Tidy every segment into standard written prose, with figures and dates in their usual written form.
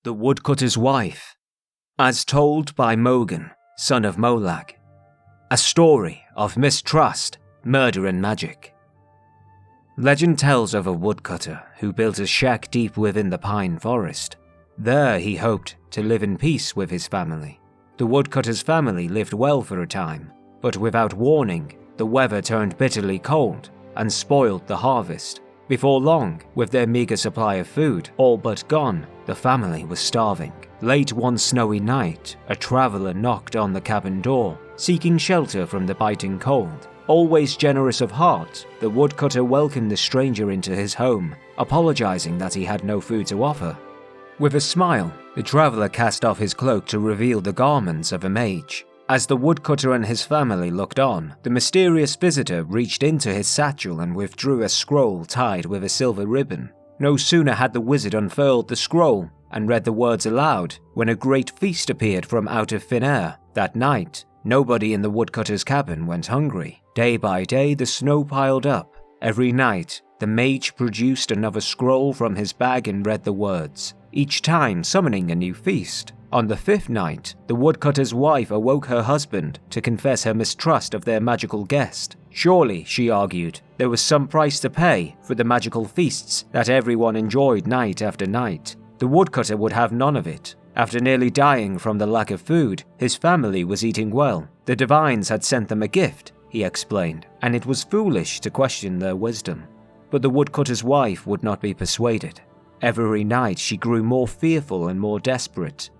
The Woodcutter's Wife, as told by Mogan, son of Molag. A story of mistrust, murder and magic. Legend tells of a woodcutter who built a shack deep within the pine forest. There he hoped to live in peace with his family. The woodcutter's family lived well for a time, but without warning, the weather turned bitterly cold and spoiled the harvest. Before long, with their meager supply of food all but gone, the family was starving. Late one snowy night, a traveler knocked on the cabin door, seeking shelter from the biting cold. Always generous of heart, the woodcutter welcomed the stranger into his home, apologizing that he had no food to offer. With a smile, the traveler cast off his cloak to reveal the garments of a mage. As the woodcutter and his family looked on, the mysterious visitor reached into his satchel and withdrew a scroll tied with a silver ribbon. No sooner had the wizard unfurled the scroll and read the words aloud when a great feast appeared from out of thin air. That night, nobody in the woodcutter's cabin went hungry. Day by day, the snow piled up. Every night, the mage produced another scroll from his bag and read the words, each time summoning a new feast. On the fifth night, the woodcutter's wife awoke her husband to confess her mistrust of their magical guest. Surely, she argued, there was some price to pay for the magical feasts that everyone enjoyed night after night. The woodcutter would have none of it. After nearly dying from the lack of food, his family was eating well. The divines had sent them a gift, he explained, and it was foolish to question their wisdom. But the woodcutter's wife would not be persuaded. Every night she grew more fearful and more desperate.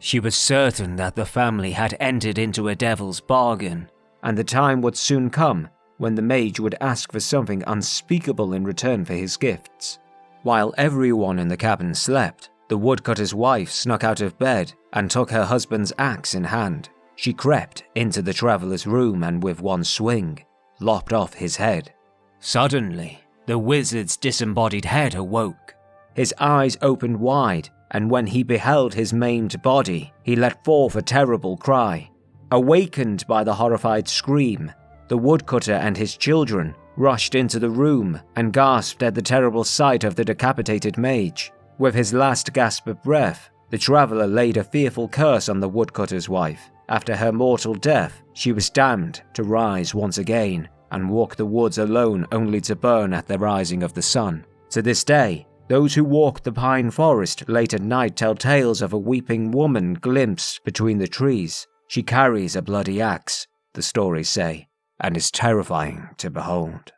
She was certain that the family had entered into a devil's bargain, and the time would soon come when the mage would ask for something unspeakable in return for his gifts. While everyone in the cabin slept, the woodcutter's wife snuck out of bed and took her husband's axe in hand. She crept into the traveler's room and with one swing, lopped off his head. Suddenly, the wizard's disembodied head awoke. His eyes opened wide, and when he beheld his maimed body, he let forth a terrible cry. Awakened by the horrified scream, the woodcutter and his children rushed into the room and gasped at the terrible sight of the decapitated mage. With his last gasp of breath, the traveler laid a fearful curse on the woodcutter's wife. After her mortal death, she was damned to rise once again and walk the woods alone only to burn at the rising of the sun. To this day, those who walk the pine forest late at night tell tales of a weeping woman glimpsed between the trees. She carries a bloody axe, the stories say, and is terrifying to behold.